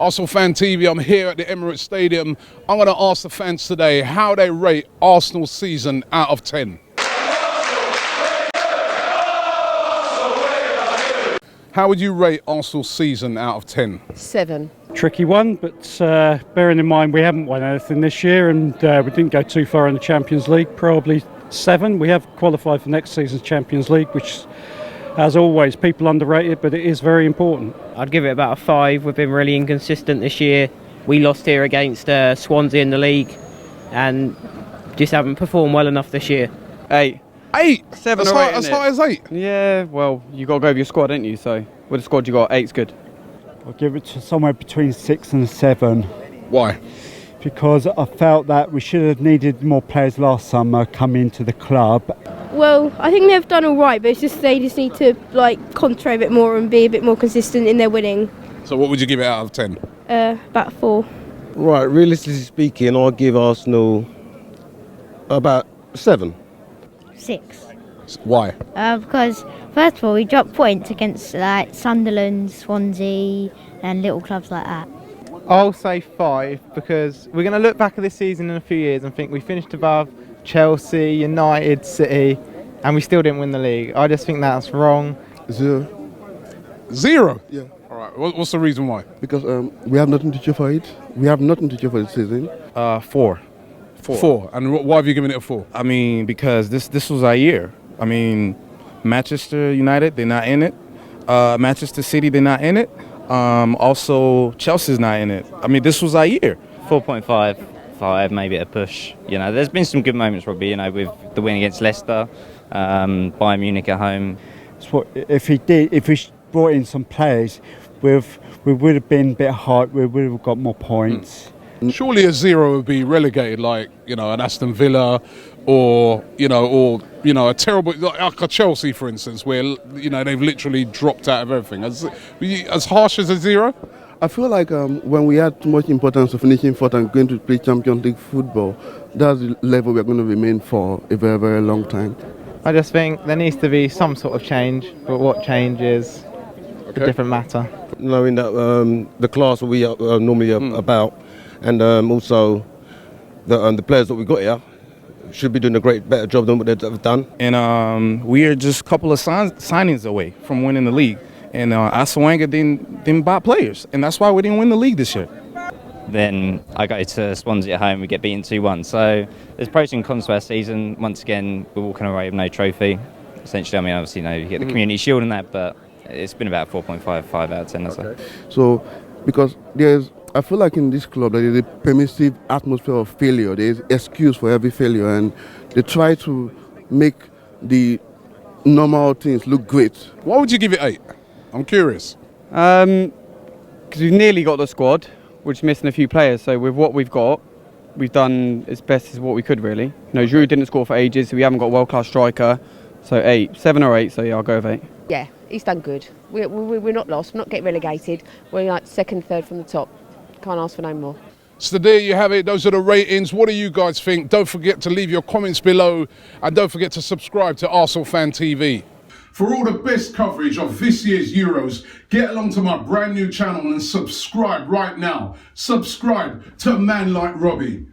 Arsenal Fan TV, I'm here at the Emirates Stadium. I'm going to ask the fans today how they rate Arsenal's season out of 10. How would you rate Arsenal's season out of 10? 7. Tricky one, but bearing in mind we haven't won anything this year and we didn't go too far in the Champions League, probably 7. We have qualified for next season's Champions League, which, as always, people underrate it, but it is very important. I'd give it about a 5. We've been really inconsistent this year. We lost here against Swansea in the league and just haven't performed well enough this year. 8. 8? 7 as or 8, as high as 8? Yeah, well, you got to go with your squad, ain't you? So with the squad you got, 8's good. I'll give it to somewhere between 6 and 7. Why? Because I felt that we should have needed more players last summer coming into the club. Well, I think they've done all right, but they just need to concentrate a bit more and be a bit more consistent in their winning. So what would you give it out of 10? About 4. Right, realistically speaking, I'll give Arsenal about 7. 6. Why? Because first of all, we dropped points against Sunderland, Swansea, and little clubs like that. I'll say 5 because we're going to look back at this season in a few years and think we finished above Chelsea, United, City, and we still didn't win the league. I just think that's wrong. 0. 0? Yeah. All right. What's the reason why? Because we have nothing to show for it. We have nothing to show for this season. 4. 4. And why have you given it a 4? I mean, because this was our year. I mean, Manchester United, they're not in it. Manchester City, they're not in it. Also, Chelsea's not in it. I mean, this was our year. 4.5, 5, maybe a push. You know, there's been some good moments, Robbie, you know, with the win against Leicester, Bayern Munich at home. So if we brought in some players, we would have been a bit hard, we would have got more points. Surely a 0 would be relegated, like, you know, an Aston Villa or a terrible, like a Chelsea, for instance, where, you know, they've literally dropped out of everything. As harsh as a 0? I feel like when we add too much importance to finishing fourth and going to play Champions League football, that's the level we're going to remain for a very, very long time. I just think there needs to be some sort of change, but what change is a different matter. Knowing that the class we are normally about, and also the players that we got here should be doing a better job than what they've done. And we are just a couple of signings away from winning the league. And Arsene Wenger didn't buy players, and that's why we didn't win the league this year. Then I go to Swansea at home, we get beaten 2-1. So there's pros and cons to our season. Once again, we're walking away with no trophy. Essentially, I mean, obviously, you know, you get the Community Shield and that, but it's been about 4.5, 5 out of 10 or so. So, because I feel like in this club there is a permissive atmosphere of failure. There is excuse for every failure, and they try to make the normal things look great. Why would you give it 8? I'm curious. Because we've nearly got the squad. We're just missing a few players. So with what we've got, we've done as best as what we could, really. You know, Giroud didn't score for ages, so we haven't got a world-class striker. So 8, 7 or 8. So yeah, I'll go with 8. Yeah, he's done good. We're not lost. We're not getting relegated. We're like second, third from the top. Can't ask for no more. So there you have it. Those are the ratings. What do you guys think? Don't forget to leave your comments below, and don't forget to subscribe to Arsenal Fan TV. For all the best coverage of this year's Euros, get along to my brand new channel and subscribe right now. Subscribe to a man like Robbie.